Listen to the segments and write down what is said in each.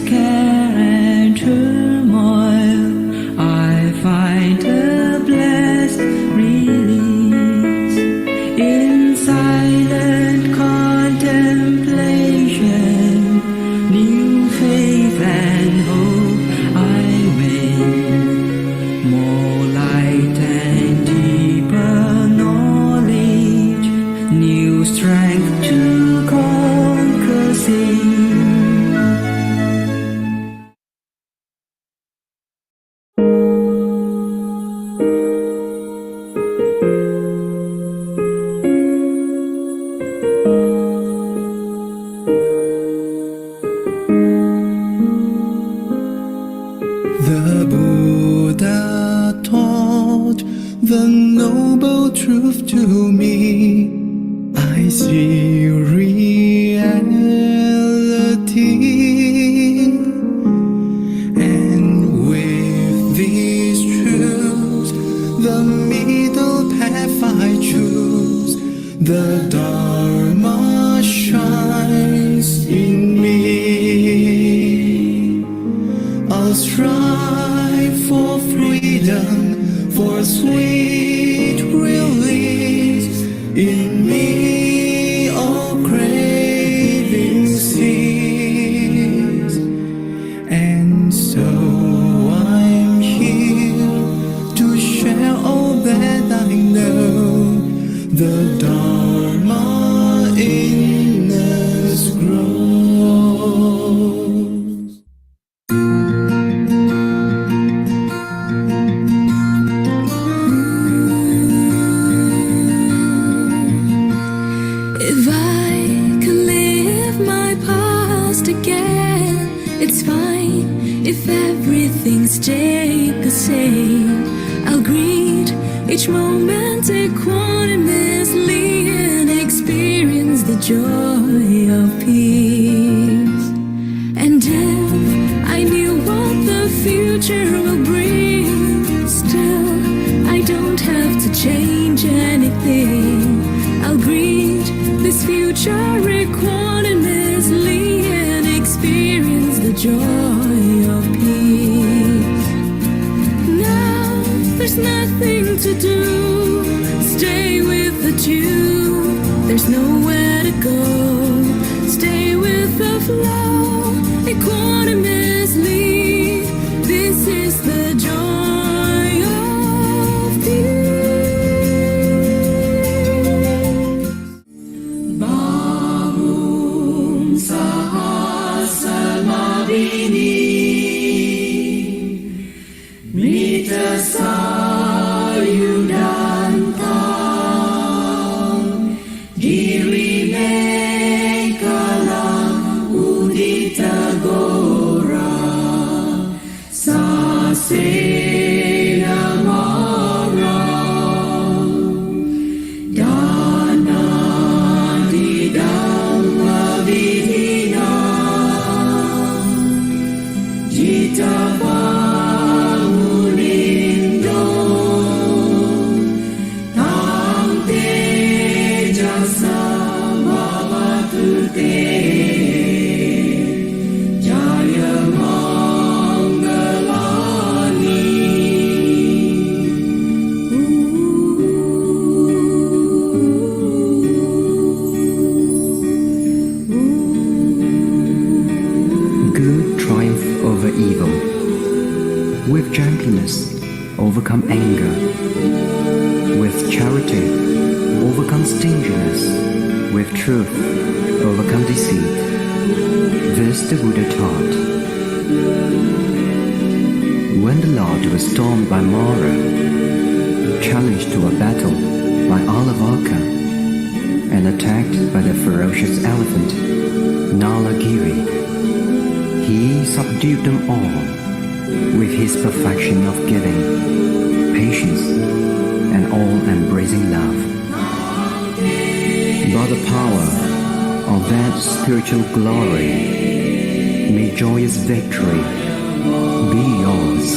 care and turmoil, I find a blessed release. In silent contemplation, new faith and hope I win. More light and deeper knowledge, new strength to conquer sin. The Buddha taught the noble truth to me. I see reality, and with these truths, the middle path I choose. The Dharma shines in me. I'll strive for freedom, for sweet release. In me all craving cease. And so I'm here to share all that I know. The Dharma in us grows. If I could live my past again, it's fine if everything stayed the same. I'll greet each moment equanimously and experience the joy of peace. And if I knew what the future will bring, still I don't have to change anything. I'll greet this future equanimously and experience the joy of peace. Now there's nothing to do, stay with the tune. There's nowhere to go, stay with the flow equanimously. This is the joy of peace. Bahum Sahasamabini Metta Sayudantang Dirime Kalang Udita Gora Sasena Marang Dana di Dhamma Vidina Jita Bangulindo Tang Tejasa Mamatute Jaya Mangalani. Good triumph over evil. With gentleness, overcome anger. With charity, overcome stinginess. With truth, overcome deceit. This the Buddha taught. When the Lord was stormed by Mara, challenged to a battle by Alavaka, and attacked by the ferocious elephant, Nalagiri, he subdued them all with his perfection of giving, patience, and all-embracing love. By the power of that spiritual glory, may joyous victory be yours.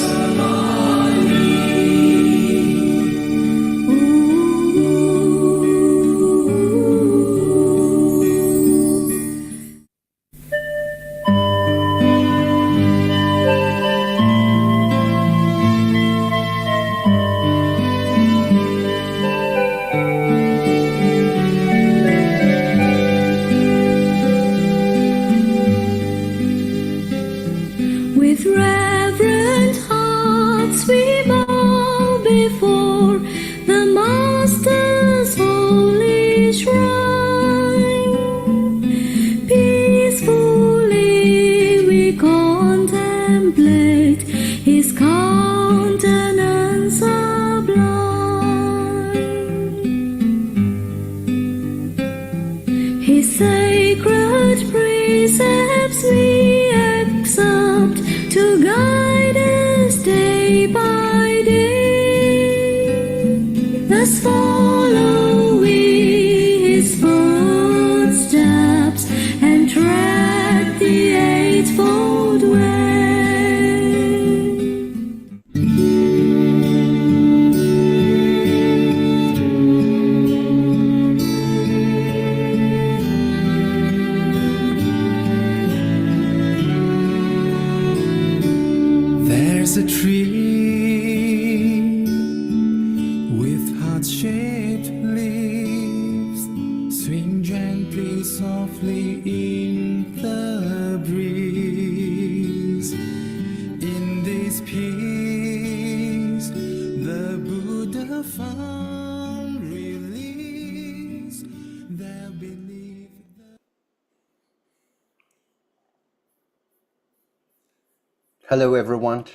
Hello everyone,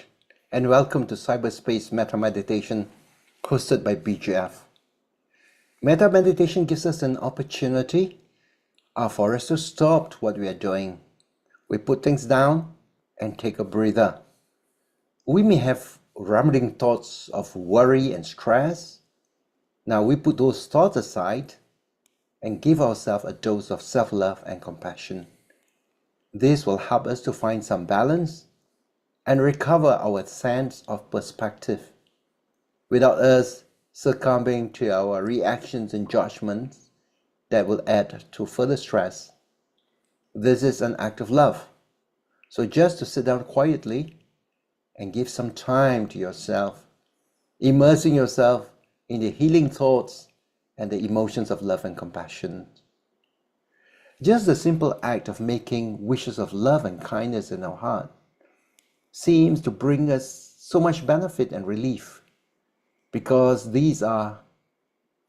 and welcome to Cyberspace Metta Meditation hosted by BGF. Metta Meditation gives us an opportunity for us to stop what we are doing. We put things down and take a breather. We may have rambling thoughts of worry and stress. Now we put those thoughts aside and give ourselves a dose of self-love and compassion. This will help us to find some balance and recover our sense of perspective without us succumbing to our reactions and judgments that will add to further stress. This is an act of love. So just to sit down quietly and give some time to yourself, immersing yourself in the healing thoughts and the emotions of love and compassion. Just the simple act of making wishes of love and kindness in our heart seems to bring us so much benefit and relief, because these are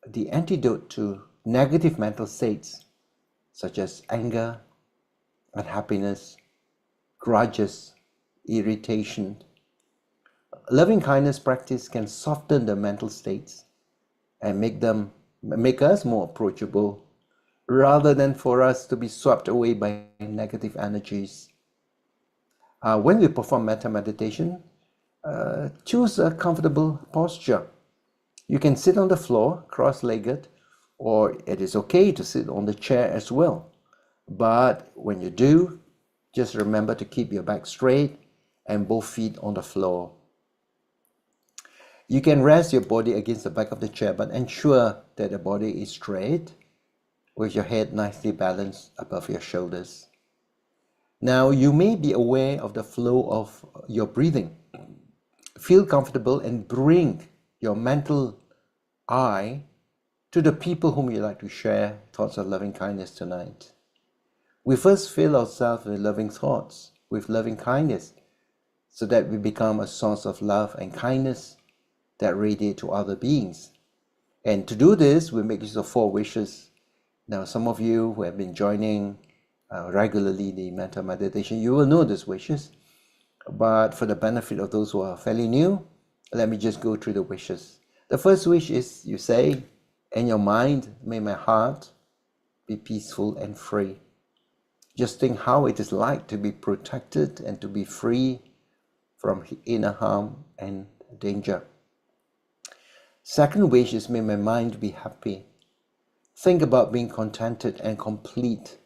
the antidote to negative mental states such as anger, unhappiness, grudges, irritation. Loving kindness practice can soften the mental states and make us more approachable, rather than for us to be swept away by negative energies. When we perform metta meditation, choose a comfortable posture. You can sit on the floor, cross-legged, or it is okay to sit on the chair as well. But when you do, just remember to keep your back straight and both feet on the floor. You can rest your body against the back of the chair, but ensure that the body is straight with your head nicely balanced above your shoulders. Now, you may be aware of the flow of your breathing. Feel comfortable and bring your mental eye to the people whom you like to share thoughts of loving kindness tonight. We first fill ourselves with loving thoughts, with loving kindness, so that we become a source of love and kindness that radiate to other beings. And to do this, we make use of 4 wishes. Now, some of you who have been joining regularly the Metta meditation, you will know these wishes. But for the benefit of those who are fairly new, let me just go through the wishes. The first wish is, you say, in your mind, may my heart be peaceful and free. Just think how it is like to be protected and to be free from inner harm and danger. Second wish is, may my mind be happy. Think about being contented and complete,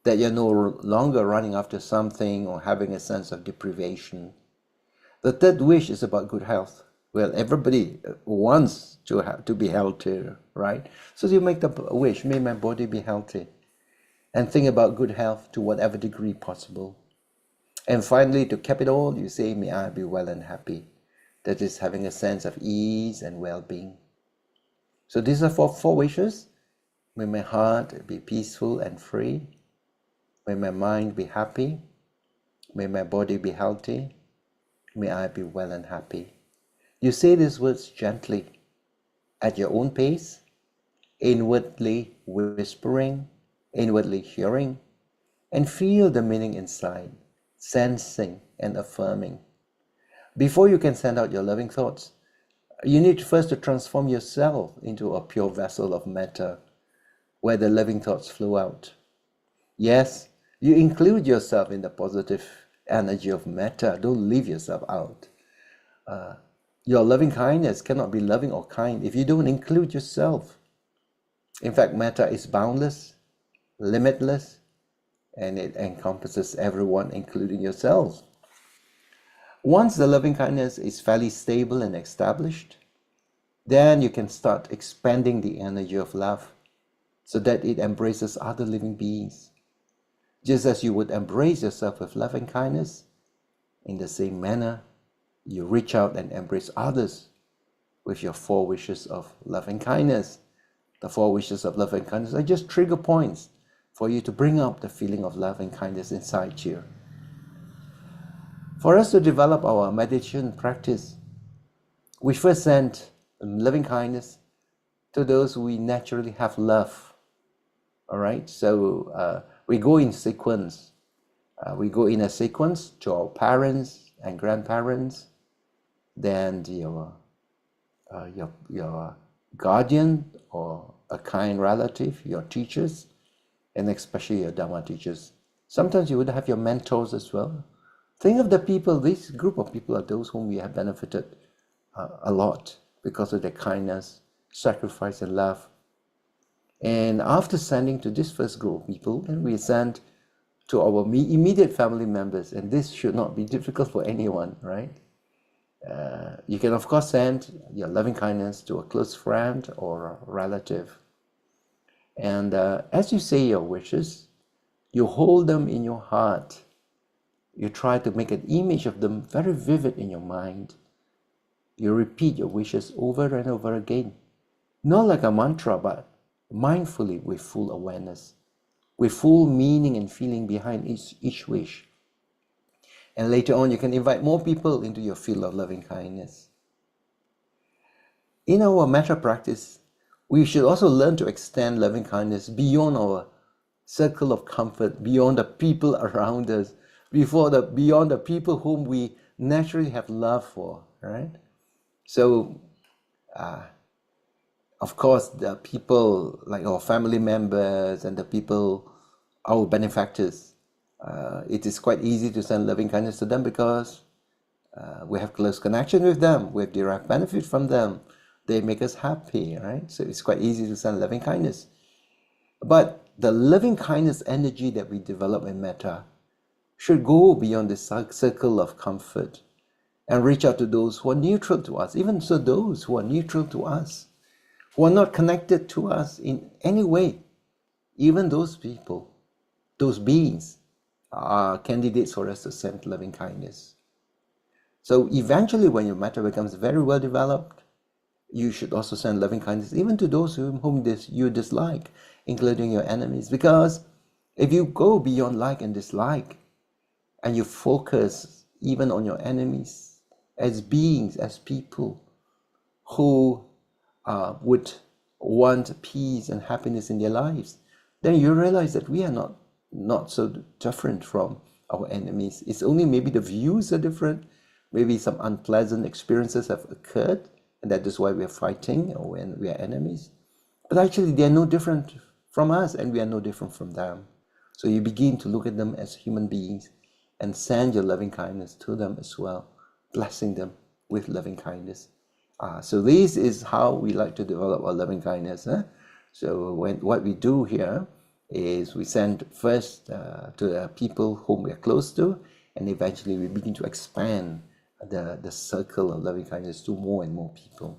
that you're no longer running after something or having a sense of deprivation. The third wish is about good health. Well, everybody wants to be healthy, right? So you make the wish, may my body be healthy. And think about good health to whatever degree possible. And finally, to cap it all, you say, may I be well and happy. That is having a sense of ease and well-being. So these are 4 wishes. May my heart be peaceful and free. May my mind be happy. May my body be healthy. May I be well and happy. You say these words gently, at your own pace, inwardly whispering, inwardly hearing, and feel the meaning inside, sensing and affirming. Before you can send out your loving thoughts, you need first to transform yourself into a pure vessel of metta, where the loving thoughts flow out. Yes, you include yourself in the positive energy of metta. Don't leave yourself out. Your loving kindness cannot be loving or kind if you don't include yourself. In fact, metta is boundless, limitless, and it encompasses everyone, including yourselves. Once the loving kindness is fairly stable and established, then you can start expanding the energy of love so that it embraces other living beings. Just as you would embrace yourself with love and kindness, in the same manner, you reach out and embrace others with your 4 wishes of love and kindness. The 4 wishes of love and kindness are just trigger points for you to bring up the feeling of love and kindness inside you. For us to develop our meditation practice, we first send loving kindness to those we naturally have love. All right, so we go in sequence. We go in a sequence to our parents, and grandparents, then your guardian or a kind relative, your teachers, and especially your Dharma teachers. Sometimes you would have your mentors as well. Think of the people, this group of people are those whom we have benefited a lot because of their kindness, sacrifice, and love. And after sending to this first group of people, then we send to our immediate family members, and this should not be difficult for anyone, right? You can of course send your loving kindness to a close friend or a relative. And as you say your wishes, you hold them in your heart. You try to make an image of them very vivid in your mind. You repeat your wishes over and over again, not like a mantra, but mindfully with full awareness, with full meaning and feeling behind each wish. And later on, you can invite more people into your field of loving kindness. In our metta practice, we should also learn to extend loving kindness beyond our circle of comfort, beyond the people around us, beyond the people whom we naturally have love for, right? So, of course, the people like our family members and the people, our benefactors, it is quite easy to send loving kindness to them because we have close connection with them, we have direct benefit from them, they make us happy, right? So it's quite easy to send loving kindness. But the loving kindness energy that we develop in metta should go beyond this circle of comfort and reach out to those who are neutral to us, even so those who are neutral to us, who are not connected to us in any way. Even those people, those beings, are candidates for us to send loving kindness. So eventually, when your metta becomes very well developed, you should also send loving kindness even to those whom you dislike, including your enemies. Because if you go beyond like and dislike, and you focus even on your enemies as beings, as people who would want peace and happiness in their lives, then you realize that we are not so different from our enemies. It's only maybe the views are different, maybe some unpleasant experiences have occurred, and that is why we are fighting or when we are enemies. But actually, they are no different from us, and we are no different from them. So you begin to look at them as human beings and send your loving kindness to them as well, blessing them with loving kindness. So this is how we like to develop our loving kindness. So what we do here is we send first to the people whom we are close to, and eventually we begin to expand the circle of loving kindness to more and more people.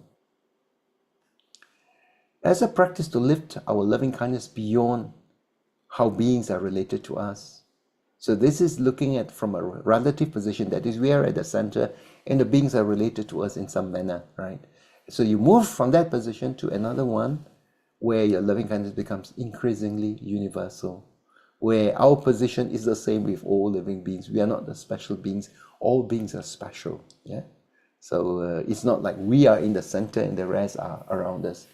As a practice to lift our loving kindness beyond how beings are related to us. So this is looking at from a relative position, that is, we are at the center and the beings are related to us in some manner, right? So you move from that position to another one where your loving kindness becomes increasingly universal, where our position is the same with all living beings. We are not the special beings. All beings are special. Yeah. So it's not like we are in the center and the rest are around us.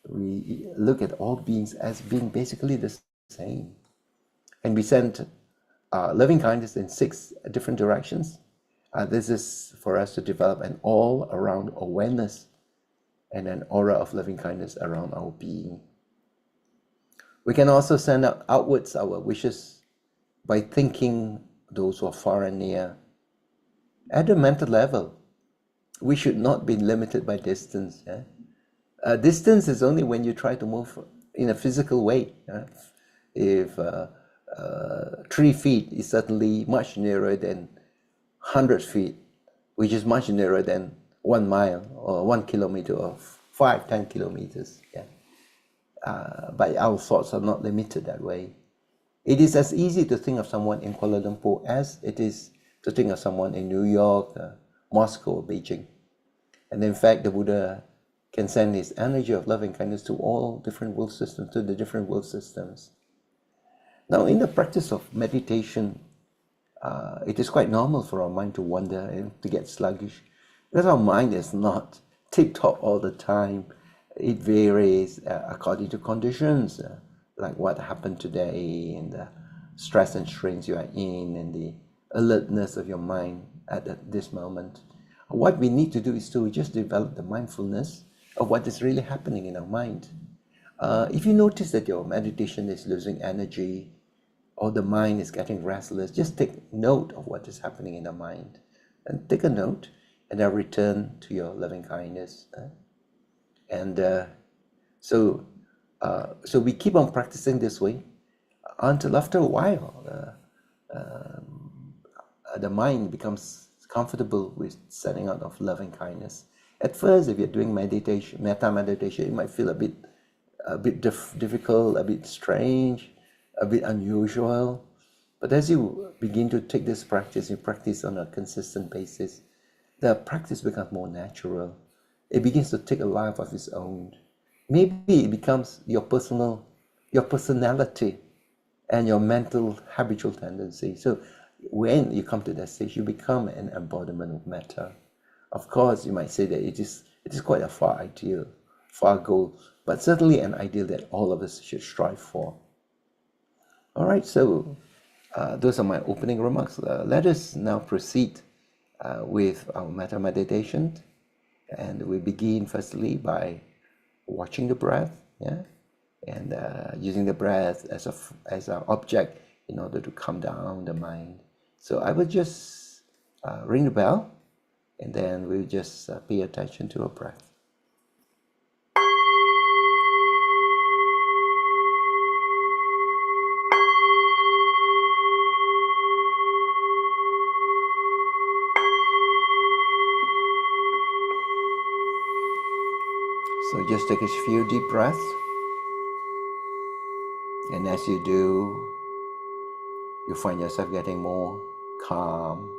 We look at all beings as being basically the same, and we send loving kindness in 6 different directions. This is for us to develop an all-around awareness and an aura of loving kindness around our being. We can also send outwards our wishes by thinking those who are far and near. At the mental level, we should not be limited by distance. Yeah? Distance is only when you try to move in a physical way. Yeah? If 3 feet is certainly much nearer than 100 feet, which is much nearer than 1 mile or 1 kilometer or 5-10 kilometers. Yeah? But our thoughts are not limited that way. It is as easy to think of someone in Kuala Lumpur as it is to think of someone in New York, Moscow, or Beijing. And in fact, the Buddha can send his energy of loving kindness to all different world systems, to the different world systems. Now, in the practice of meditation, it is quite normal for our mind to wander and to get sluggish, because our mind is not tip-top all the time. It varies according to conditions, like what happened today, and the stress and strains you are in, and the alertness of your mind at this moment. What we need to do is to just develop the mindfulness of what is really happening in our mind. If you notice that your meditation is losing energy or the mind is getting restless, just take note of what is happening in the mind and take a note and then return to your loving kindness. And so we keep on practicing this way until after a while the mind becomes comfortable with setting out of loving kindness. At first, if you're doing meditation, metta meditation, it might feel a bit difficult, a bit strange, a bit unusual. But as you begin to take this practice, you practice on a consistent basis, the practice becomes more natural. It begins to take a life of its own. Maybe it becomes your personality and your mental habitual tendency. So when you come to that stage, you become an embodiment of metta. Of course, you might say that it is quite a far goal, but certainly an ideal that all of us should strive for. All right, so those are my opening remarks. Let us now proceed with our metta meditation, and we begin firstly by watching the breath, and using the breath as an object in order to calm down the mind. So I will just ring the bell, and then we'll just pay attention to our breath. So just take a few deep breaths, and as you do, you find yourself getting more calm.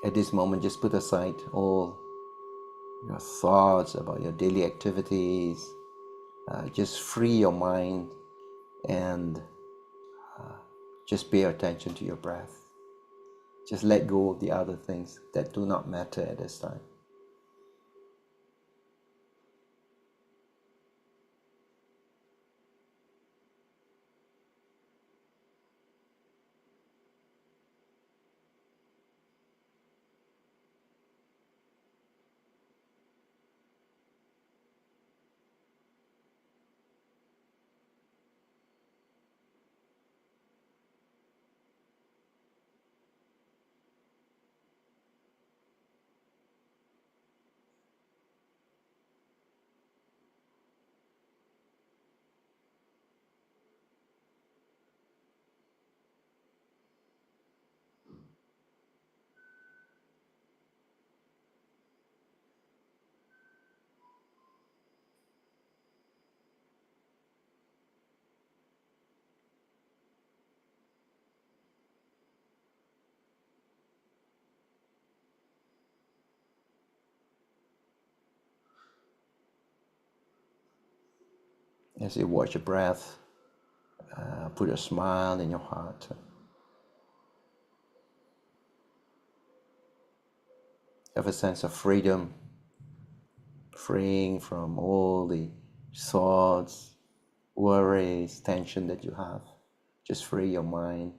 At this moment, just put aside all your thoughts about your daily activities. Just free your mind and just pay attention to your breath. Just let go of the other things that do not matter at this time. As you watch your breath, put a smile in your heart. Have a sense of freedom, freeing from all the thoughts, worries, tension that you have. Just free your mind,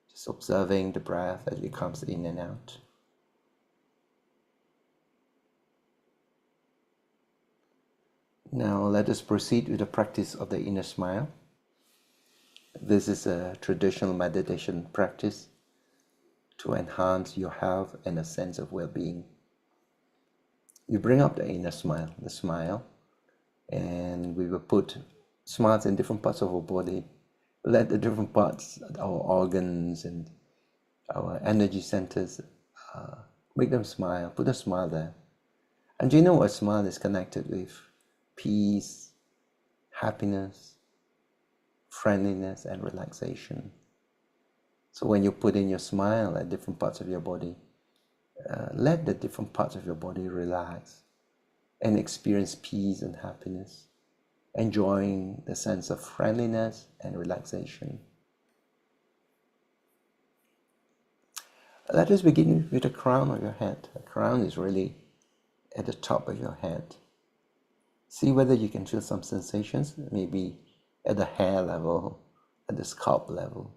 just observing the breath as it comes in and out. Now let us proceed with the practice of the inner smile. This is a traditional meditation practice to enhance your health and a sense of well-being. You bring up the inner smile, and we will put smiles in different parts of our body. Let the different parts, our organs and our energy centers, make them smile. Put a smile there. And you know a smile is connected with peace, happiness, friendliness, and relaxation. So when you put in your smile at different parts of your body, let the different parts of your body relax and experience peace and happiness, enjoying the sense of friendliness and relaxation. Let us begin with the crown of your head. The crown is really at the top of your head. See whether you can feel some sensations, maybe at the hair level, at the scalp level.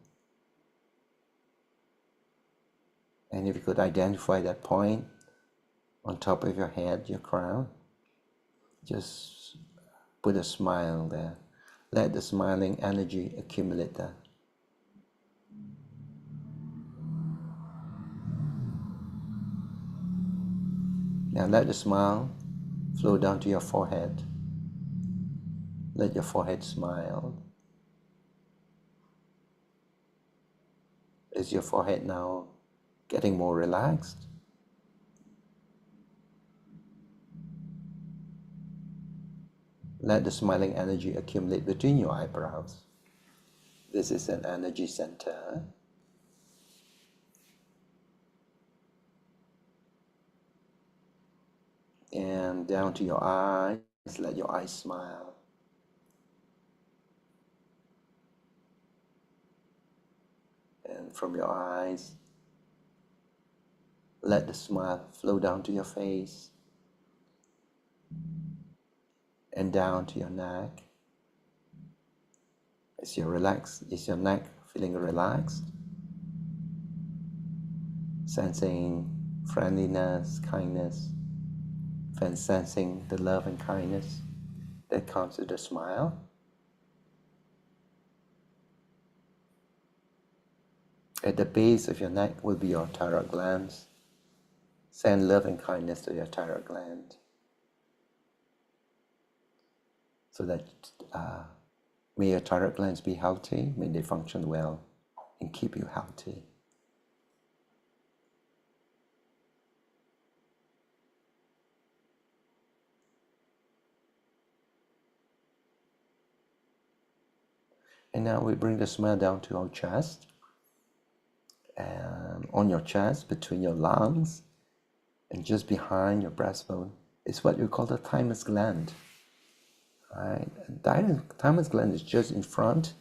And if you could identify that point on top of your head, your crown, just put a smile there. Let the smiling energy accumulate there. Now let the smile flow down to your forehead. Let your forehead smile. Is your forehead now getting more relaxed? Let the smiling energy accumulate between your eyebrows. This is an energy center. And down to your eyes, let your eyes smile. And from your eyes, let the smile flow down to your face and down to your neck. Is your neck feeling relaxed? Sensing friendliness, kindness, and sensing the love and kindness that comes with a smile. At the base of your neck will be your thyroid glands. Send love and kindness to your thyroid gland so that may your thyroid glands be healthy, may they function well and keep you healthy. And now we bring the smile down to our chest. And on your chest, between your lungs, and just behind your breastbone is what we call the thymus gland. Right? And the thymus gland is just in front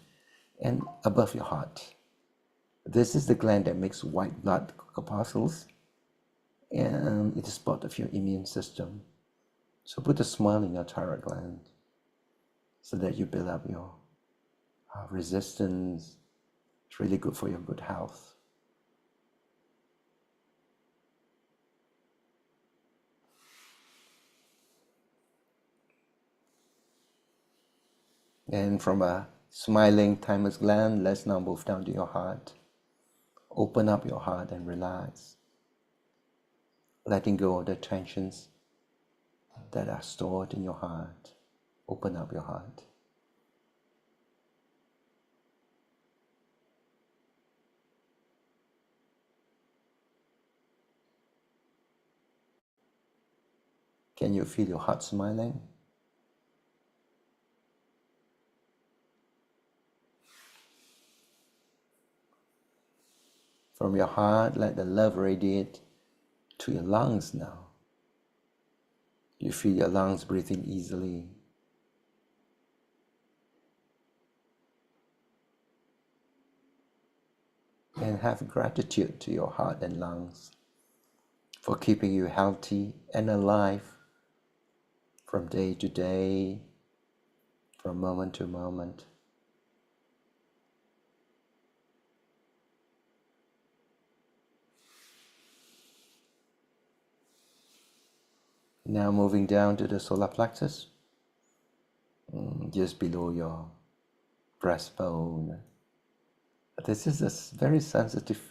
and above your heart. This is the gland that makes white blood corpuscles, and it is part of your immune system. So put a smile in your thyroid gland so that you build up your resistance. It's really good for your good health. And from a smiling thymus gland, let's now move down to your heart. Open up your heart and relax, letting go of the tensions that are stored in your heart. Open up your heart. Can you feel your heart smiling? From your heart, let the love radiate to your lungs now. You feel your lungs breathing easily. And have gratitude to your heart and lungs for keeping you healthy and alive from day to day, from moment to moment. Now moving down to the solar plexus, just below your breastbone. This is a very sensitive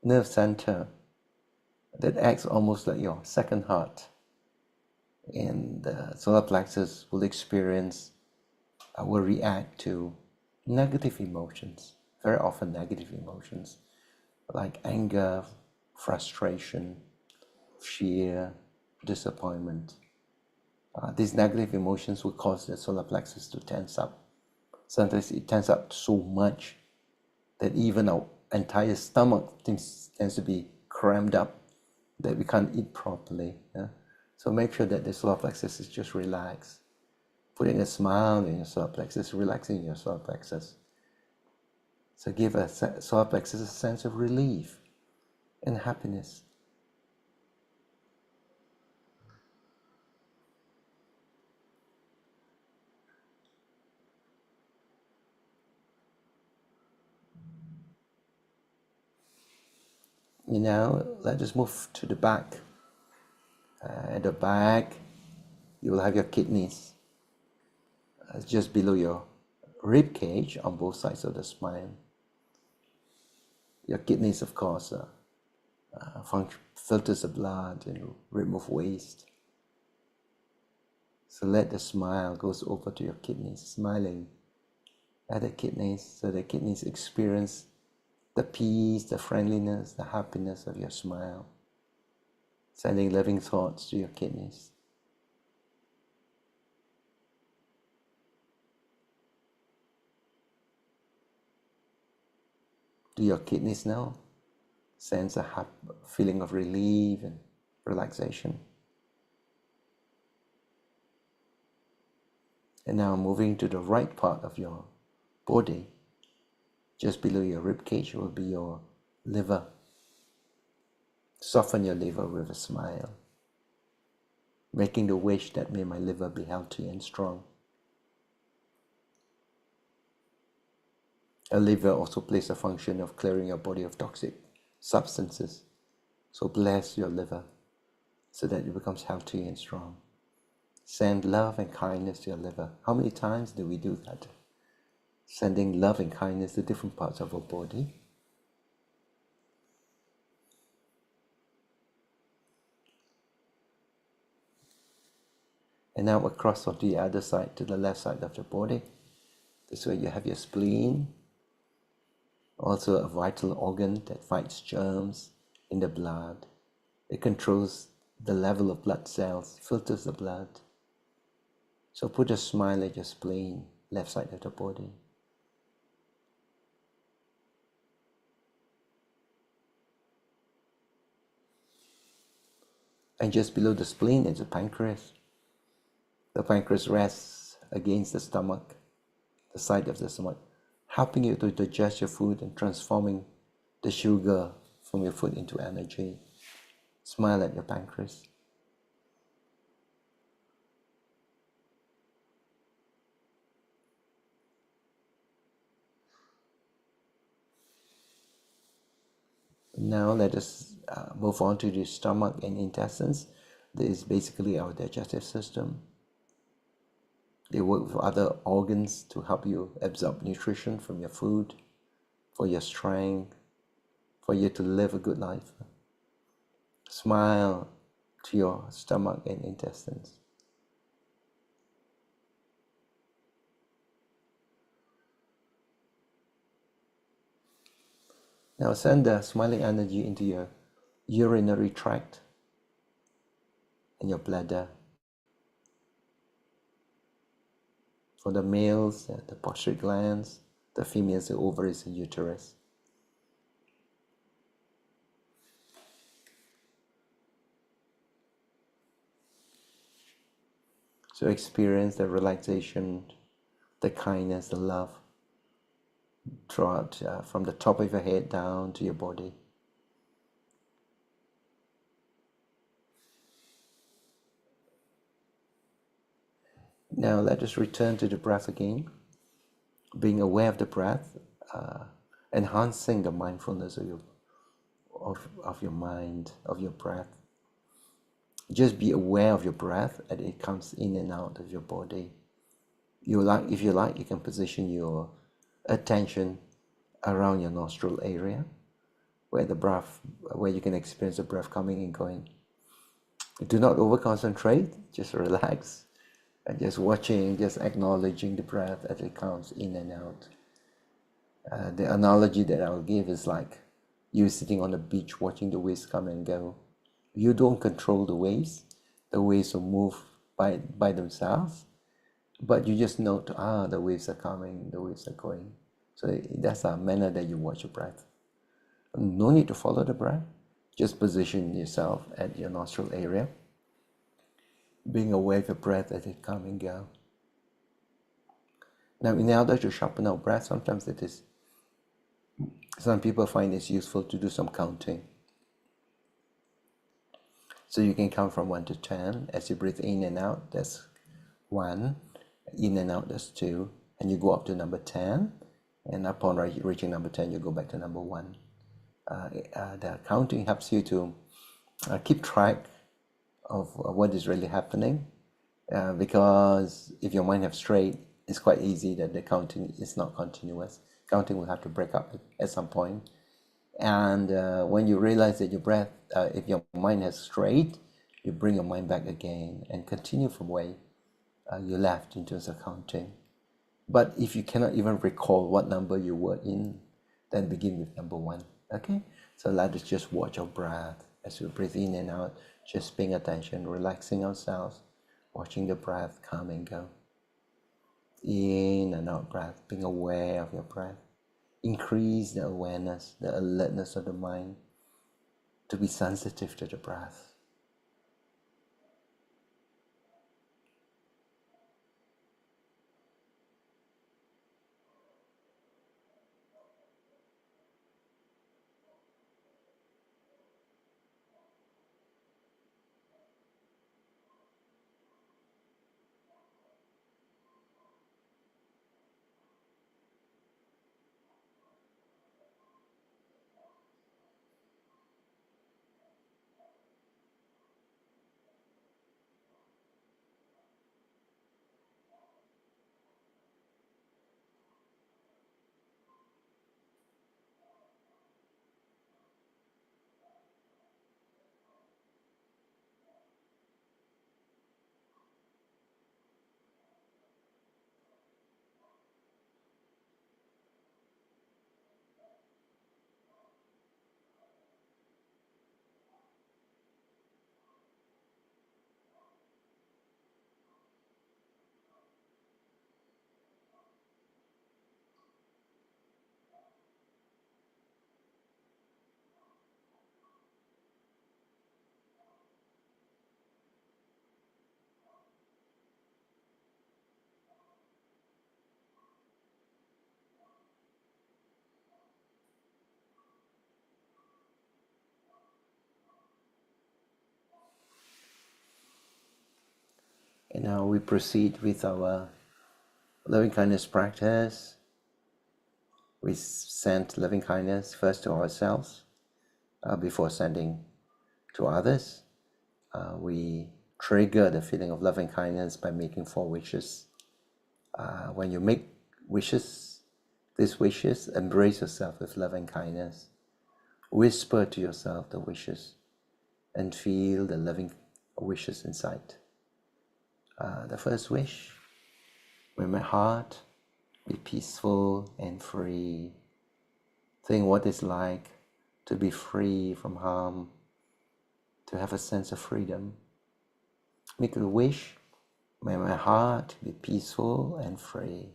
nerve center that acts almost like your second heart. And the solar plexus will react to negative emotions, very often negative emotions, like anger, frustration, fear, disappointment. These negative emotions will cause the solar plexus to tense up. Sometimes it tenses up so much that even our entire stomach tends to be crammed up, that we can't eat properly. Yeah? So make sure that the solar plexus is just relaxed. Putting a smile in your solar plexus, relaxing your solar plexus. So give a solar plexus a sense of relief and happiness. Let us move to the back. At the back, you will have your kidneys just below your rib cage on both sides of the spine. Your kidneys, of course, filters the blood and remove waste. So let the smile goes over to your kidneys, smiling at the kidneys, so the kidneys experience the peace, the friendliness, the happiness of your smile, sending loving thoughts to your kidneys. Do your kidneys now sense a feeling of relief and relaxation? And now moving to the right part of your body, just below your rib cage will be your liver. Soften your liver with a smile, making the wish that may my liver be healthy and strong. A liver also plays a function of clearing your body of toxic substances. So bless your liver so that it becomes healthy and strong. Send love and kindness to your liver. How many times do we do that? Sending love and kindness to different parts of our body. And now across on the other side, to the left side of the body. This way you have your spleen, also a vital organ that fights germs in the blood. It controls the level of blood cells, filters the blood. So put a smile at your spleen, left side of the body. And just below the spleen is the pancreas. The pancreas rests against the stomach, the side of the stomach, helping you to digest your food and transforming the sugar from your food into energy. Smile at your pancreas. Now let us move on to the stomach and intestines. This is basically our digestive system. They work with other organs to help you absorb nutrition from your food, for your strength, for you to live a good life. Smile to your stomach and intestines. Now send the smiling energy into your urinary tract and your bladder. For the males, the pituitary glands, the females, the ovaries and uterus. So experience the relaxation, the kindness, the love throughout from the top of your head down to your body. Now let us return to the breath again, being aware of the breath, enhancing the mindfulness of your mind, of your breath. Just be aware of your breath as it comes in and out of your body. If you like, you can position your attention around your nostril area, where you can experience the breath coming and going. Do not over concentrate, just relax. And just watching, just acknowledging the breath as it comes in and out. The analogy that I will give is like you sitting on the beach watching the waves come and go. You don't control the waves will move by themselves, but you just note, the waves are coming, the waves are going. So that's a manner that you watch your breath. No need to follow the breath, just position yourself at your nostril area, being aware of your breath as it comes and go. Now, in order to sharpen our breath, sometimes some people find it's useful to do some counting. So you can count from 1 to 10. As you breathe in and out, that's 1. In and out, that's 2. And you go up to number 10. And upon reaching number 10, you go back to number 1. The counting helps you to keep track of what is really happening, because if your mind have strayed, it's quite easy that the counting is not continuous. Counting will have to break up at some point. And when you realize that your breath, if your mind has strayed, you bring your mind back again and continue from where you left in terms of counting. But if you cannot even recall what number you were in, then begin with number 1. Okay? So let us just watch our breath as we breathe in and out, just paying attention, relaxing ourselves, watching the breath come and go. In and out breath, being aware of your breath. Increase the awareness, the alertness of the mind to be sensitive to the breath. And now we proceed with our loving kindness practice. We send loving kindness first to ourselves before sending to others. We trigger the feeling of loving kindness by making 4 wishes. When you make wishes, these wishes, embrace yourself with loving kindness. Whisper to yourself the wishes and feel the loving wishes inside. The first wish, may my heart be peaceful and free. Think what it's like to be free from harm, to have a sense of freedom. Make a wish, may my heart be peaceful and free.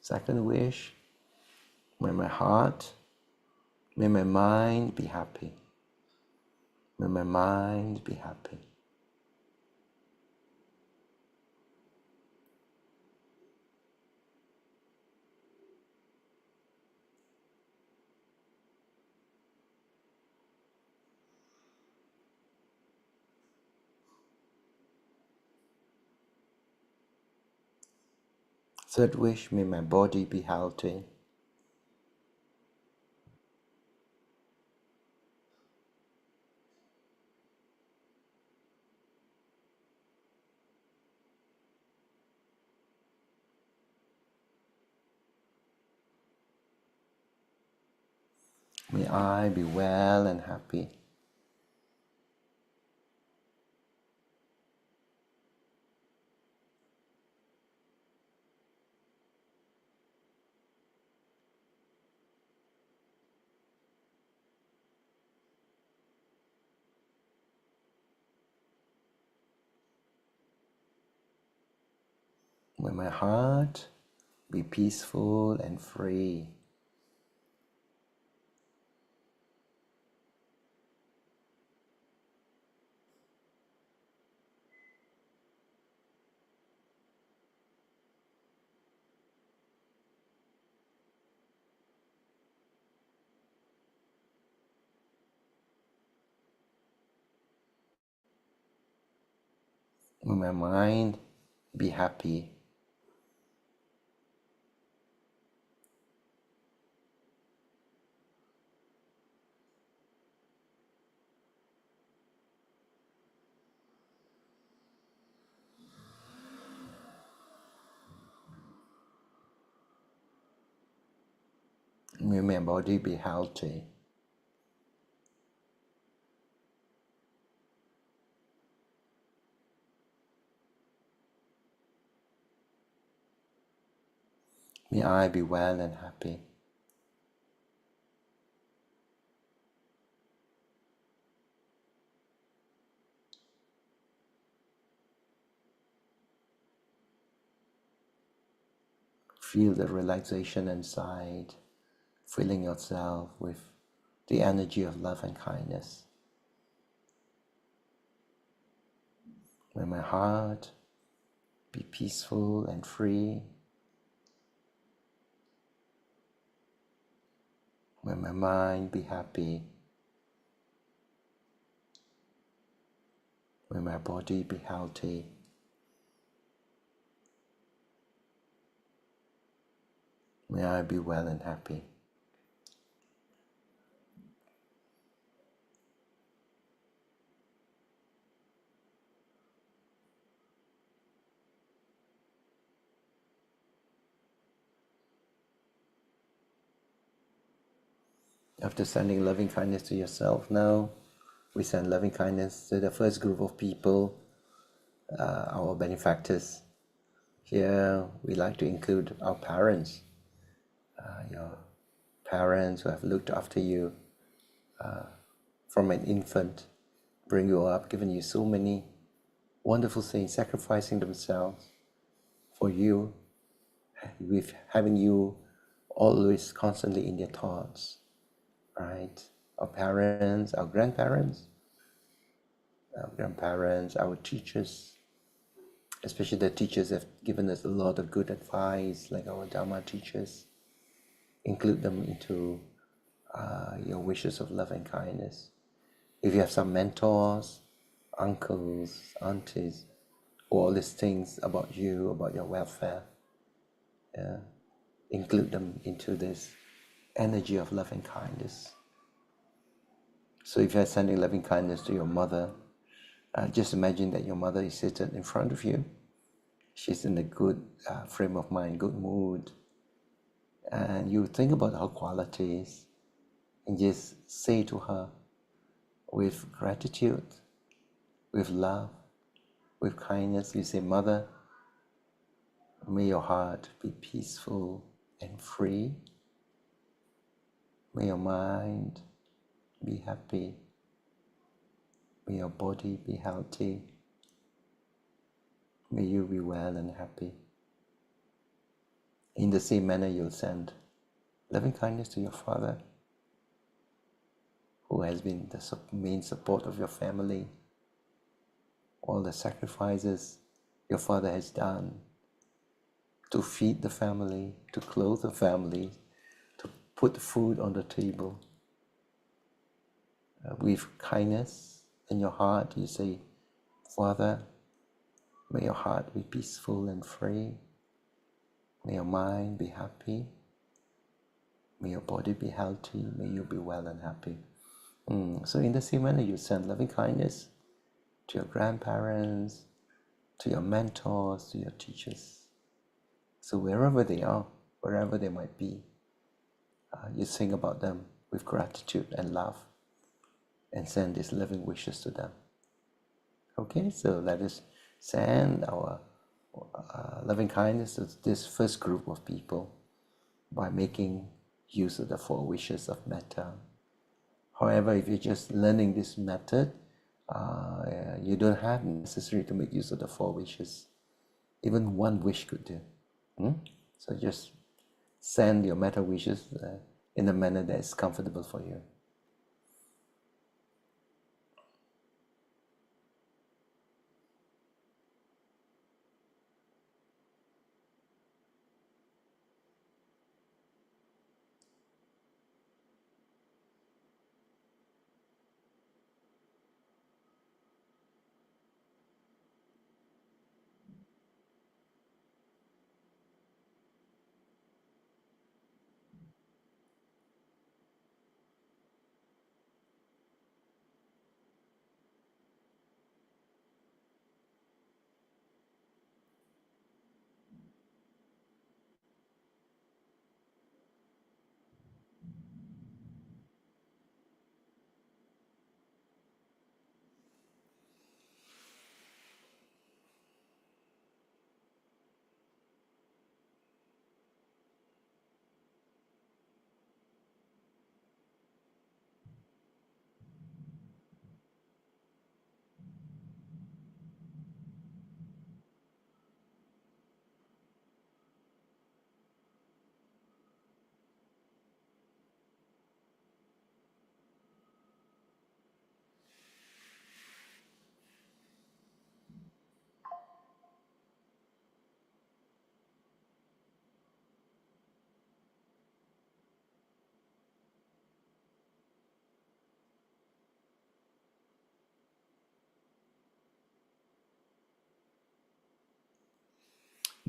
Second wish, may my heart, may my mind be happy. May my mind be happy. Third wish, may my body be healthy. May I be well and happy. May my heart be peaceful and free. May my mind be happy. May my body be healthy. May I be well and happy. Feel the relaxation inside, filling yourself with the energy of love and kindness. May my heart be peaceful and free. May my mind be happy. May my body be healthy. May I be well and happy. After sending loving kindness to yourself, now we send loving kindness to the first group of people, our benefactors. Here we like to include our parents, your parents who have looked after you from an infant, bring you up, given you so many wonderful things, sacrificing themselves for you, with having you always constantly in their thoughts, right? Our parents, our grandparents, our teachers, especially the teachers have given us a lot of good advice, like our Dharma teachers. Include them into your wishes of love and kindness. If you have some mentors, uncles, aunties, who always things about you, about your welfare, include them into this energy of love and kindness. So if you're sending loving kindness to your mother, just imagine that your mother is seated in front of you. She's in a good frame of mind, good mood. And you think about her qualities and just say to her with gratitude, with love, with kindness, you say, Mother, may your heart be peaceful and free. May your mind be happy. May your body be healthy. May you be well and happy. In the same manner, you'll send loving kindness to your father, who has been the main support of your family. All the sacrifices your father has done to feed the family, to clothe the family, to put food on the table. With kindness in your heart, you say, Father, may your heart be peaceful and free. May your mind be happy. May your body be healthy. May you be well and happy. So in the same manner, you send loving kindness to your grandparents, to your mentors, to your teachers. So wherever they are, wherever they might be, you think about them with gratitude and love and send these loving wishes to them. Okay, so let us send our loving kindness to this first group of people by making use of the 4 wishes of Metta. However, if you're just learning this method, you don't have necessary to make use of the 4 wishes. Even 1 wish could do. So just send your Metta wishes in a manner that is comfortable for you.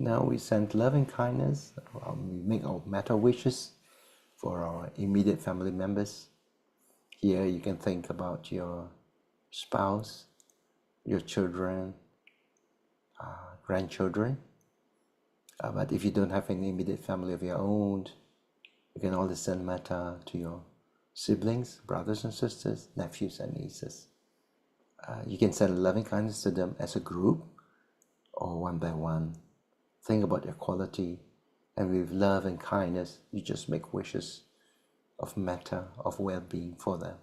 Now we send loving kindness. We make our metta wishes for our immediate family members. Here you can think about your spouse, your children, grandchildren. But if you don't have any immediate family of your own, you can always send metta to your siblings, brothers and sisters, nephews and nieces. You can send loving kindness to them as a group or one by one. Think about their quality, and with love and kindness, you just make wishes of metta, of well-being for them.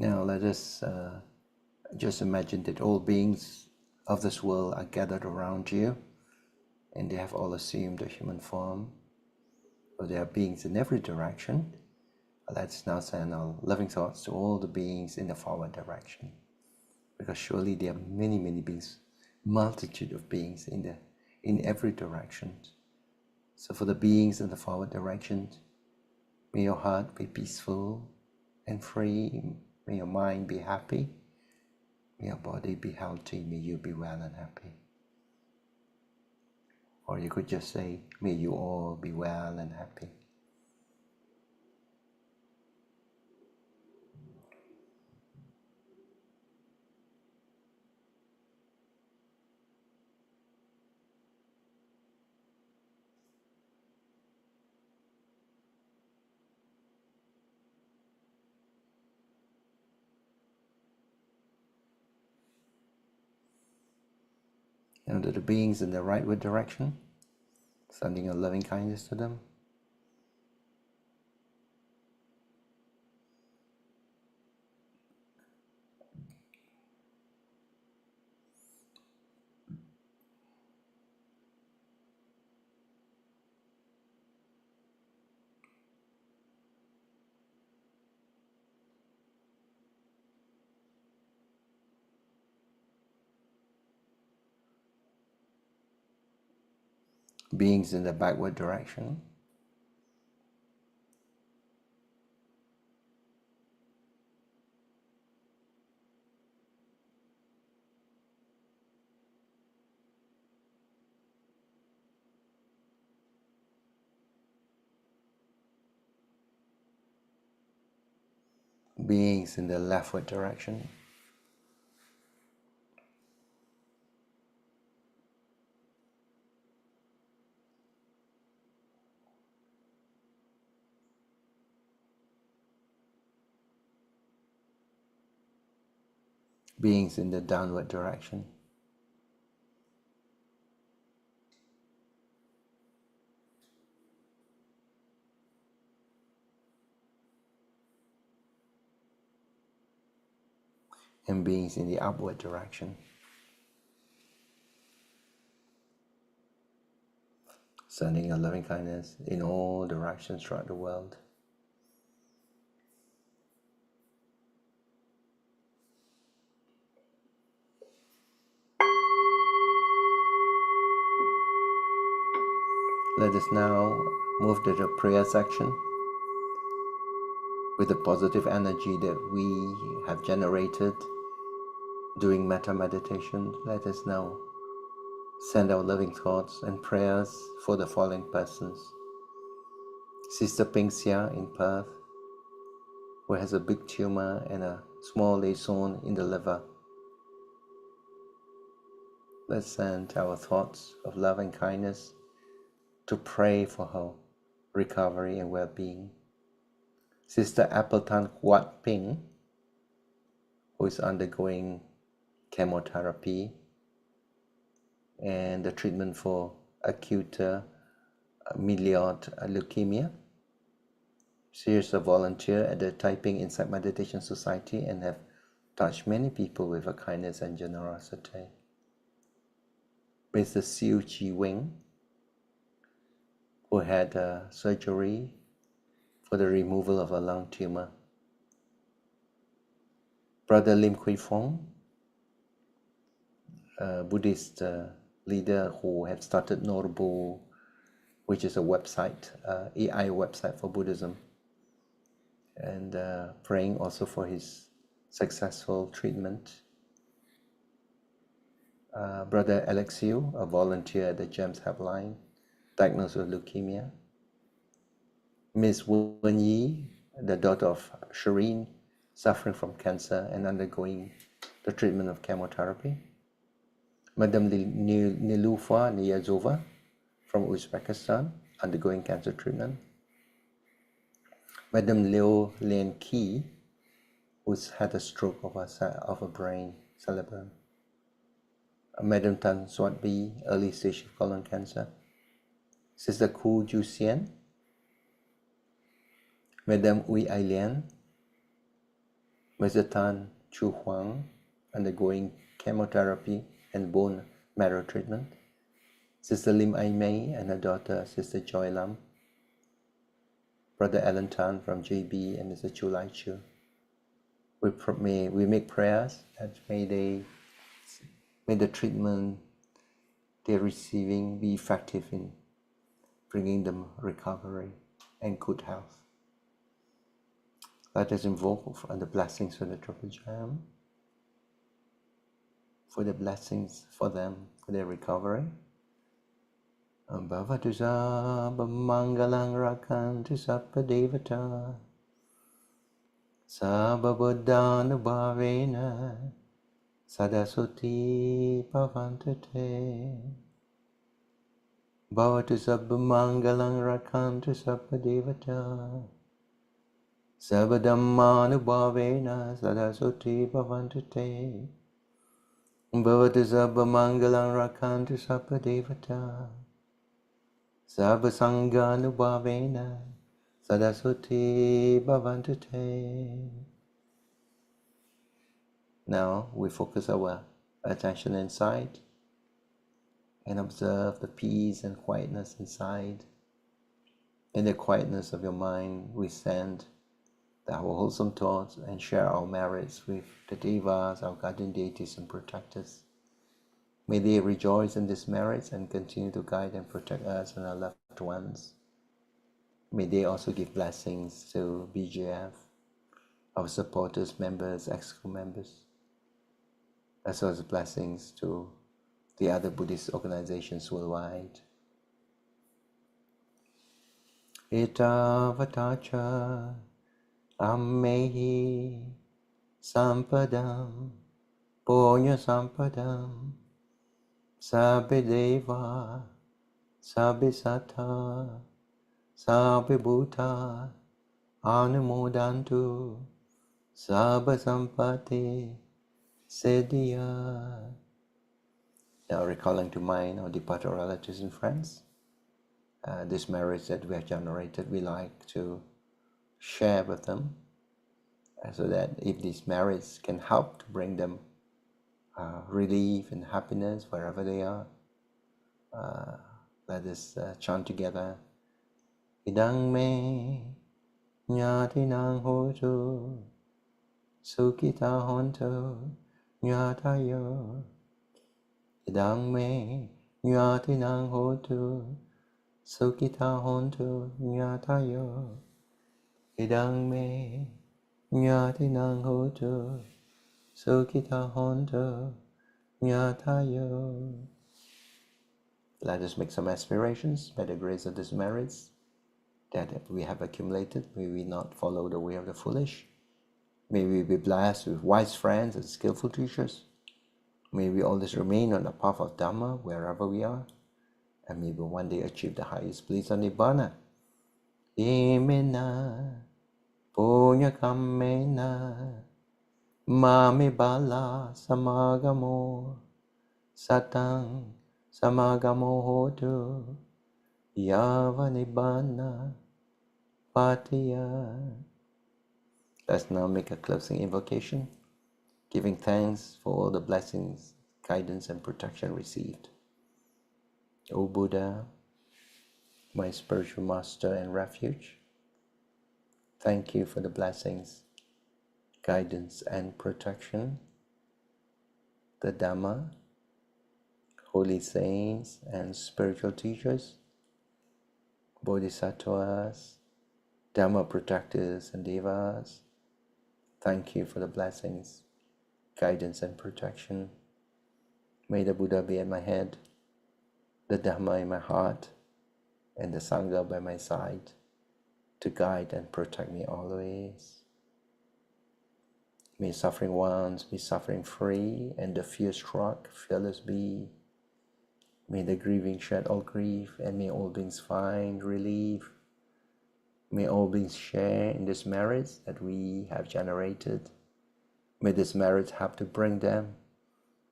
Now let us just imagine that all beings of this world are gathered around you, and they have all assumed a human form. So there are beings in every direction. Let's now send our loving thoughts to all the beings in the forward direction, because surely there are many, many beings, multitude of beings in every direction. So for the beings in the forward direction, may your heart be peaceful and free. May your mind be happy. May your body be healthy. May you be well and happy. Or you could just say, may you all be well and happy. Now to the beings in the rightward direction, sending a loving kindness to them. beings in the backward direction, beings in the leftward direction, beings in the downward direction, and beings in the upward direction. Sending a loving kindness in all directions throughout the world. Let us now move to the prayer section. With the positive energy that we have generated during Metta meditation, let us now send our loving thoughts and prayers for the following persons. Sister Pingxia in Perth, who has a big tumor and a small lesion in the liver. Let's send our thoughts of love and kindness to pray for her recovery and well-being. Sister Appleton Quat Ping, who is undergoing chemotherapy and the treatment for acute myeloid leukemia. She is a volunteer at the Taiping Insight Meditation Society and have touched many people with her kindness and generosity. Mr. Siu Chi Wing, who had surgery for the removal of a lung tumor. Brother Lim Kui Fong, a Buddhist leader who have started Norbu, which is a website, AI website for Buddhism, and praying also for his successful treatment. Brother Alexiu, a volunteer at the GEMS Helpline, diagnosed with leukemia. Miss Wen Yi, the daughter of Shireen, suffering from cancer and undergoing the treatment of chemotherapy. Madam Nilufa Niyazova from Uzbekistan, undergoing cancer treatment. Madam Liu Lian Qi, who's had a stroke of a brain cerebrum. Madam Tan Swat Bi, early stage of colon cancer. Sister Ku Ju Xian. Madam Ui Ai Lian. Mr. Tan Chu Huang, undergoing chemotherapy and bone marrow treatment. Sister Lim Ai Mei and her daughter, Sister Joy Lam. Brother Alan Tan from JB and Mr. Chu Lai Chu. We make prayers that may the treatment they're receiving be effective in bringing them recovery and good health. Let us invoke for the blessings for the Triple Gem, for the blessings for them, for their recovery. Bhavatu sabba mangalang rakantu sabba devata sabba buddhanu bhavena sadasoti bhavantu te. Bhavatu sabba mangalang rakantu sabba devata sabba dhammanu bhavena sadasoti bhavantu te. Bhavatu sabba mangalang rakantu sabba devata sabba sangha bhavena sadasoti bhavantu te. Now we focus our attention inside and observe the peace and quietness inside. In the quietness of your mind, we send our wholesome thoughts and share our merits with the devas, our guardian deities and protectors. May they rejoice in this merits and continue to guide and protect us and our loved ones. May they also give blessings to BGF, our supporters, members, EXCO members, as well as blessings to the other Buddhist organizations worldwide. Ita vatacha ammehi sampadam punya sampadam sabbe deva sabbe sattva sabbe bhuta anumodantu sabba sampati siddhya. Now recalling to mind our departed relatives and friends, this marriage that we have generated, we like to share with them, so that if this marriage can help to bring them relief and happiness wherever they are, let us chant together. Idang me nyatinang hotu sukita honto nyatayo. Idang me nyatinang hotu sukita honto nyatayo. Idang me nyatinang hotu sukita honto nyatayo. Let us make some aspirations by the grace of this marriage that we have accumulated. May we not follow the way of the foolish. May we be blessed with wise friends and skillful teachers. May we always remain on the path of Dhamma wherever we are. And may we one day achieve the highest bliss of Nibbana. Imena punya kammena mame bala samagamo satang samagamo hotu yava nibbana patiya. Let's now make a closing invocation, giving thanks for all the blessings, guidance and protection received. O Buddha, my spiritual master and refuge, thank you for the blessings, guidance and protection, the Dhamma, holy saints and spiritual teachers, bodhisattvas, Dhamma protectors and devas. Thank you for the blessings, guidance and protection. May the Buddha be at my head, the Dhamma in my heart, and the Sangha by my side to guide and protect me always. May suffering ones be suffering free, and the fear-struck fearless be. May the grieving shed all grief, and may all beings find relief. May all beings share in this marriage that we have generated. May this marriage help to bring them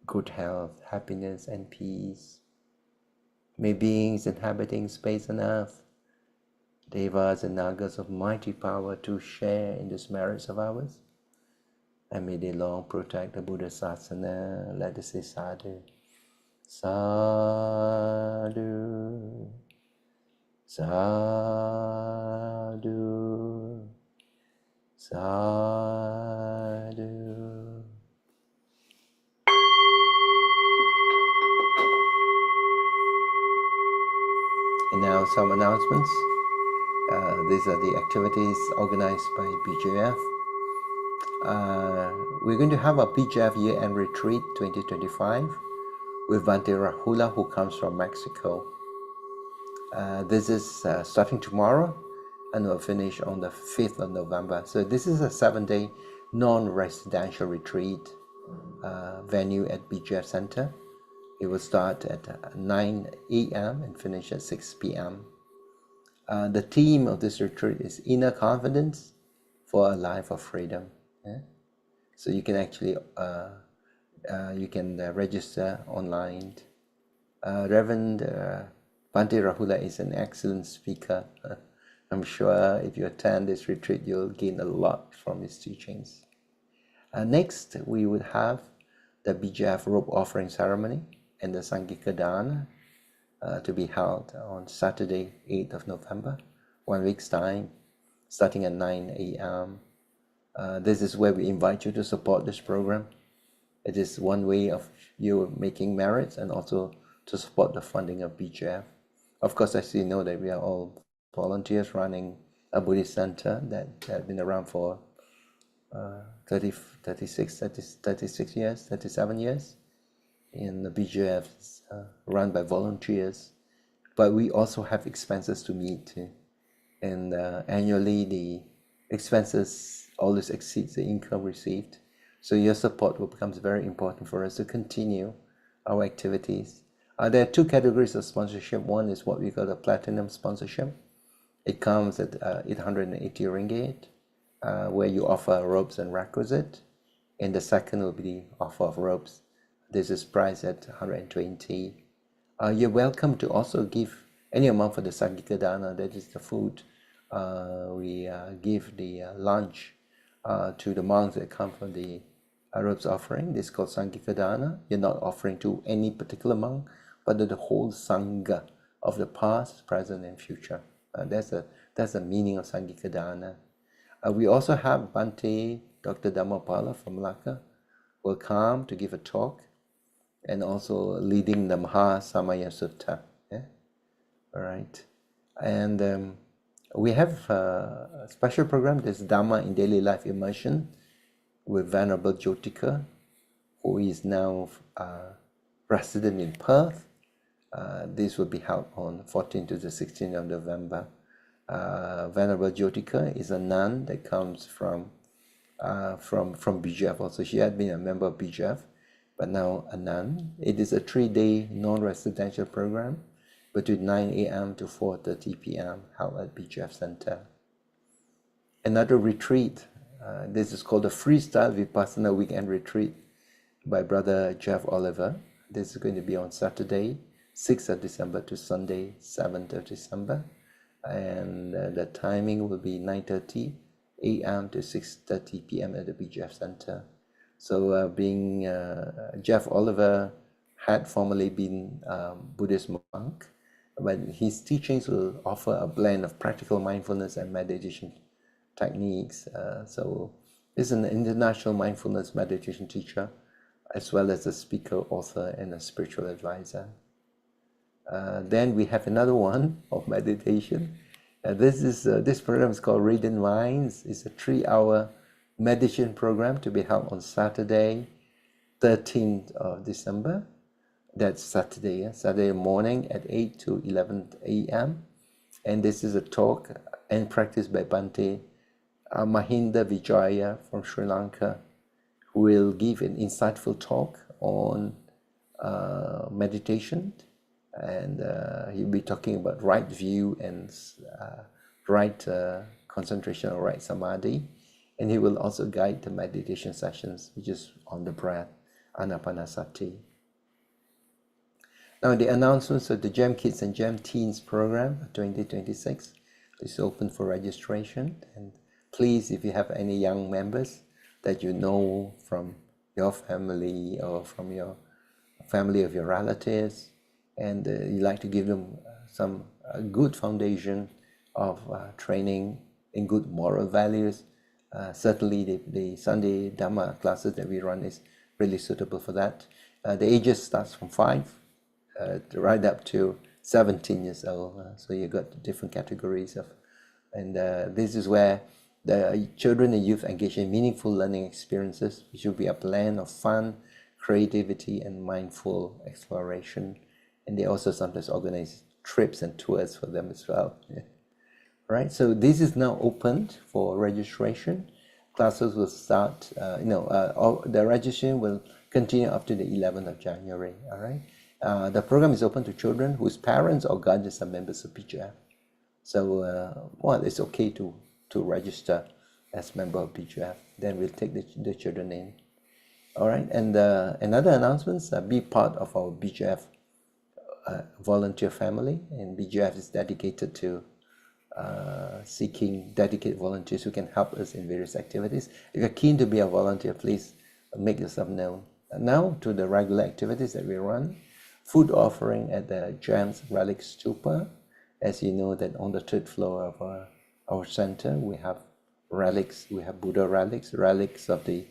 good health, happiness, and peace. May beings inhabiting space and earth, devas and nagas of mighty power, to share in this marriage of ours. And may they long protect the Buddha Sasana. Let us say sadhu. Sadhu. Sadhu. Sadhu. And now some announcements. These are the activities organized by BJF. We're going to have a BJF year-end retreat 2025 with Bhante Rahula, who comes from Mexico. This is starting tomorrow and will finish on the 5th of November. So this is a 7-day non-residential retreat venue at BJF Center. It will start at 9 a.m. and finish at 6 p.m. The theme of this retreat is Inner Confidence for a Life of Freedom. Yeah? So you can actually register online. Reverend Bhante Rahula is an excellent speaker. I'm sure if you attend this retreat, you'll gain a lot from his teachings. Next, we would have the BJF robe offering ceremony and the Sangika Dana to be held on Saturday, 8th of November, 1 week's time, starting at 9 a.m. This is where we invite you to support this program. It is one way of you making merits and also to support the funding of BGF. Of course, as you know, that we are all volunteers running a Buddhist center that had been around for 36 years, 37 years. And the BGF is run by volunteers. But we also have expenses to meet. And annually, the expenses always exceeds the income received. So your support will becomes very important for us to continue our activities. There are two categories of sponsorship. One is what we call the platinum sponsorship. It comes at 880 ringgit, where you offer robes and requisite. And the second will be the offer of robes. This is priced at 120. You're welcome to also give any amount for the Sangika Dana, that is the food. We give the lunch to the monks that come from the robes offering. This is called Sangika Dana. You're not offering to any particular monk, but to the whole Sangha of the past, present, and future. That's the meaning of Sangika Dana. We also have Bhante Dr. Dhammapala from Malacca will come to give a talk, and also leading the Maha Samaya Sutta. Yeah? All right. And we have a special program, this Dhamma in Daily Life Immersion with Venerable Jyotika, who is now resident in Perth. This will be held on 14th to the 16th of November. Venerable Jyotika is a nun that comes from BGF also. She had been a member of BGF, but now a nun. It is a 3-day non-residential program between 9 a.m. to 4:30 p.m. held at BGF Center. Another retreat, this is called the Freestyle Vipassana Weekend Retreat by Brother Jeff Oliver. This is going to be on Saturday, 6th of December to Sunday, 7th of December. And the timing will be 9:30 a.m. to 6:30 p.m. at the BGF Center. So being Jeff Oliver had formerly been a Buddhist monk, but his teachings will offer a blend of practical mindfulness and meditation techniques. So he's an international mindfulness meditation teacher, as well as a speaker, author, and a spiritual advisor. Then we have another one of meditation. This program is called Radiant Minds. It's a 3-hour meditation program to be held on Saturday, 13th of December. That's Saturday, Saturday morning at 8 to 11 a.m. And this is a talk and practice by Bhante Mahinda Vijaya from Sri Lanka, who will give an insightful talk on meditation. And he'll be talking about right view and right concentration or right samadhi. And he will also guide the meditation sessions, which is on the breath, anapanasati. Now, the announcements of the GEM Kids and GEM Teens program 2026 is open for registration. And please, if you have any young members that you know from your family or from your family of your relatives, and you like to give them some good foundation of training in good moral values, certainly the Sunday Dhamma classes that we run is really suitable for that. The ages starts from 5 right up to 17 years old. So you got different categories of, and this is where the children and youth engage in meaningful learning experiences, which will be a blend of fun, creativity, and mindful exploration. And they also sometimes organize trips and tours for them as well. Yeah. Right, so this is now opened for registration. Classes will start, the registration will continue up to the 11th of January, all right? The program is open to children whose parents or guardians are members of BGF. So, it's okay to register as member of BGF. Then we'll take the children in. All right, and another announcements, be part of our BGF volunteer family, and BGF is dedicated to seeking dedicated volunteers who can help us in various activities. If you're keen to be a volunteer, please make yourself known. Now to the regular activities that we run. Food offering at the GEM's Relic Stupa. As you know, that on the 3rd floor of our center, we have relics, we have Buddha relics of the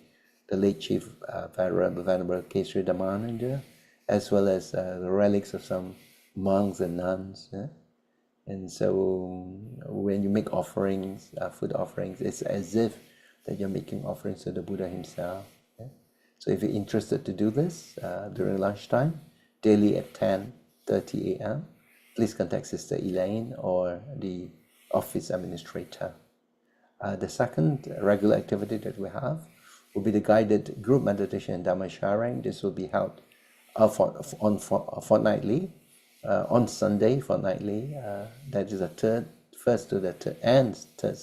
the late Chief Venerable Kesri Dhammananda, as well as the relics of some monks and nuns. And so when you make offerings, food offerings, it's as if that you're making offerings to the Buddha himself. So if you're interested to do this during lunchtime, daily at 10:30 a.m., please contact Sister Elaine or the office administrator. The second regular activity that we have will be the guided group meditation and Dhamma sharing. This will be held fortnightly, on Sunday fortnightly. That is the first and third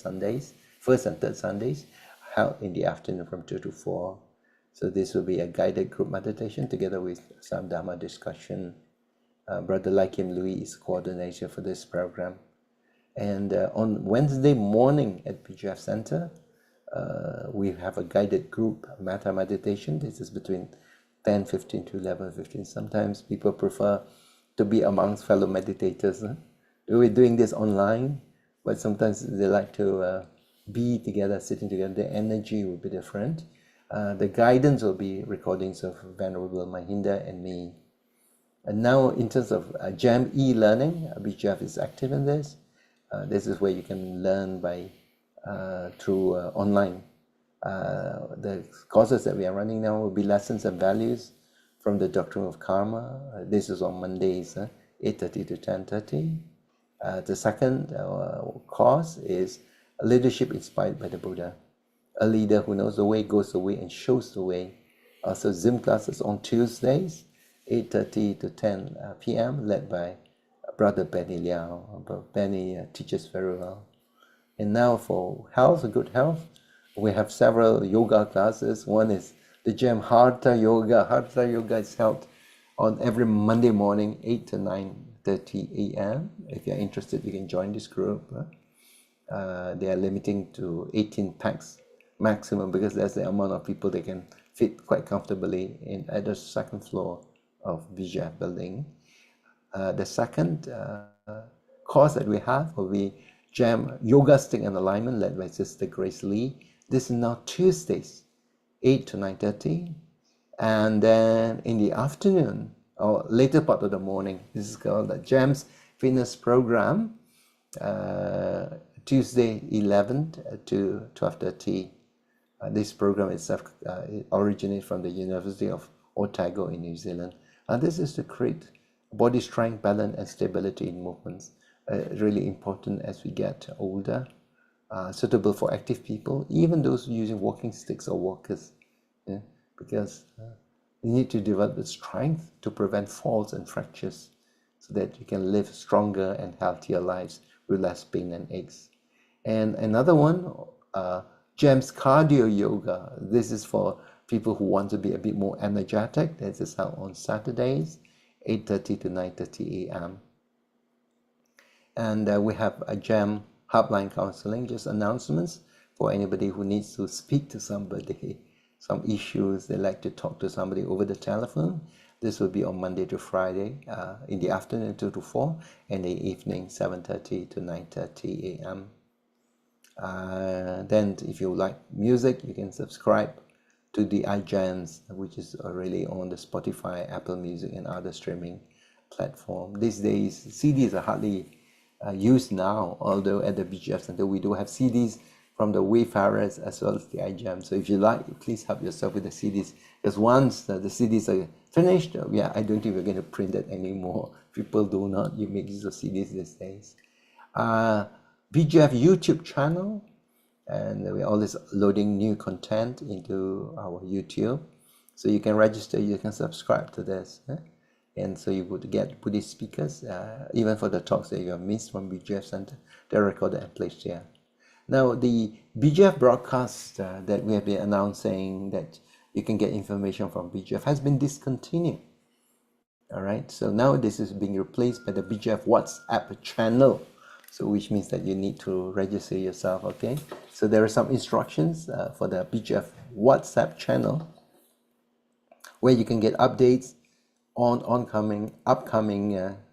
Sundays, held in the afternoon from 2 to 4. So this will be a guided group meditation together with some Dhamma discussion. Brother Lakim Louis is coordinator for this program. And on Wednesday morning at BGF Center, we have a guided group Metta meditation. This is between 10:15 to 11:15. Sometimes people prefer to be amongst fellow meditators. We're doing this online, but sometimes they like to be together, sitting together. The energy will be different. The guidance will be recordings of Venerable Mahinda and me. And now in terms of JAM e-learning, BGF is active in this. This is where you can learn by through online. The courses that we are running now will be lessons and values from the Doctrine of Karma. This is on Mondays, 8:30 to 10:30. The second course is Leadership Inspired by the Buddha. A leader who knows the way, goes the way, and shows the way. Also Zoom classes on Tuesdays, 8:30 to 10 p.m. led by Brother Benny Liao. Benny teaches very well. And now for health, good health, we have several yoga classes. One is the Jam Hatha Yoga. Hatha Yoga is held on every Monday morning, 8 to 9:30 a.m. If you're interested, you can join this group. They are limiting to 18 packs maximum because that's the amount of people they can fit quite comfortably at the second floor of BGF building. The second course that we have will be Jam Yoga Stick and Alignment led by Sister Grace Lee. This is now Tuesdays, 8 to 9:30. And then in the afternoon or later part of the morning, this is called the Jam's Fitness Program, Tuesday 11th to 12:30. This program itself originates from the University of Otago in New Zealand. And this is to create body strength, balance, and stability in movements. Really important as we get older. Suitable for active people, even those using walking sticks or walkers, because you need to develop the strength to prevent falls and fractures so that you can live stronger and healthier lives with less pain and aches. And another one, Jam's Cardio Yoga. This is for people who want to be a bit more energetic. This is out on Saturdays, 8:30 to 9:30 a.m. And we have a Jam Hotline Counseling, just announcements for anybody who needs to speak to somebody, some issues, they like to talk to somebody over the telephone. This will be on Monday to Friday, in the afternoon 2 to 4, and the evening 7:30 to 9:30 a.m. Then if you like music, you can subscribe to the iJams, which is already on the Spotify, Apple Music, and other streaming platform. These days, CDs are hardly used now, although at the BGF Center we do have CDs from the Wayfarers as well as the iJam. So if you like, please help yourself with the CDs, because once the CDs are finished, I don't think we're going to print that anymore. People do not make use of CDs these days. BGF YouTube channel, and we're always loading new content into our YouTube. So you can register, you can subscribe to this. And so you would get Buddhist speakers, even for the talks that you have missed from BGF Center, they're recorded and placed here. Now, the BGF broadcast that we have been announcing that you can get information from BGF has been discontinued. All right, so now this is being replaced by the BGF WhatsApp channel. So which means that you need to register yourself, okay? So there are some instructions for the BGF WhatsApp channel where you can get updates on upcoming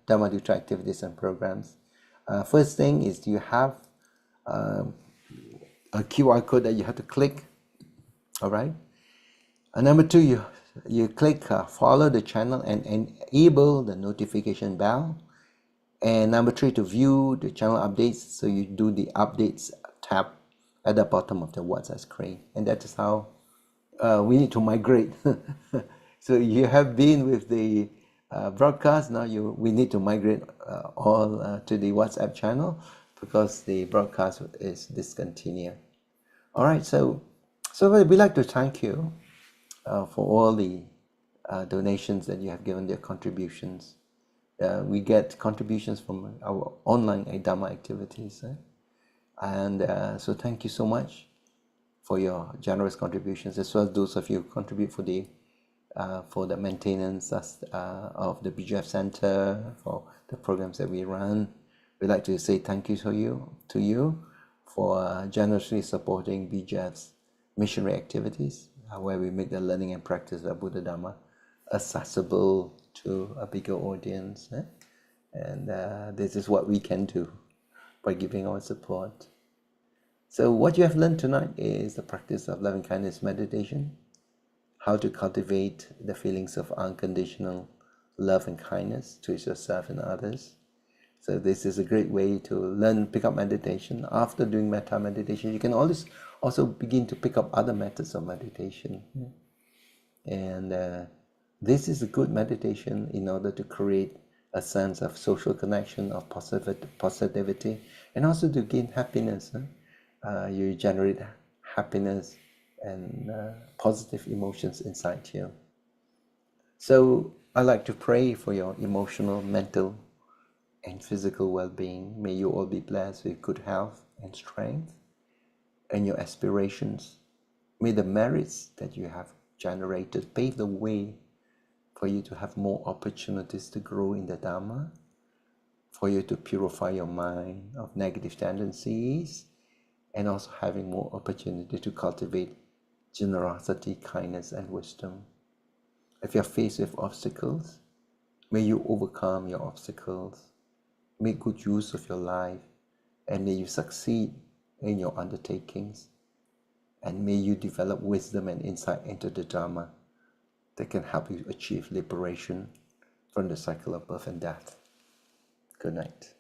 Dhammaduta activities and programs. First thing is you have a QR code that you have to click, all right? And number two, you click follow the channel and enable the notification bell. And number three, to view the channel updates, so you do the updates tab at the bottom of the WhatsApp screen. And that is how we need to migrate. So you have been with the broadcast, now we need to migrate all to the WhatsApp channel because the broadcast is discontinued. All right, so we'd like to thank you for all the donations that you have given, their contributions. We get contributions from our online Dhamma activities. And so thank you so much for your generous contributions, as well as those of you who contribute for the maintenance of the BGF Center, for the programs that we run. We'd like to say thank you to you for generously supporting BGF's missionary activities, where we make the learning and practice of Buddha Dhamma accessible to a bigger audience. And this is what we can do by giving our support. So what you have learned tonight is the practice of loving kindness meditation, how to cultivate the feelings of unconditional love and kindness to yourself and others. So this is a great way to pick up meditation. After doing metta meditation, you can always also begin to pick up other methods of meditation. And this is a good meditation in order to create a sense of social connection, of positivity, and also to gain happiness. You generate happiness and positive emotions inside you. So I like to pray for your emotional, mental, and physical well-being. May you all be blessed with good health and strength, and your aspirations. May the merits that you have generated pave the way for you to have more opportunities to grow in the Dhamma, for you to purify your mind of negative tendencies, and also having more opportunity to cultivate generosity, kindness, and wisdom. If you're faced with obstacles, may you overcome your obstacles, make good use of your life, and may you succeed in your undertakings, and may you develop wisdom and insight into the Dhamma that can help you achieve liberation from the cycle of birth and death. Good night.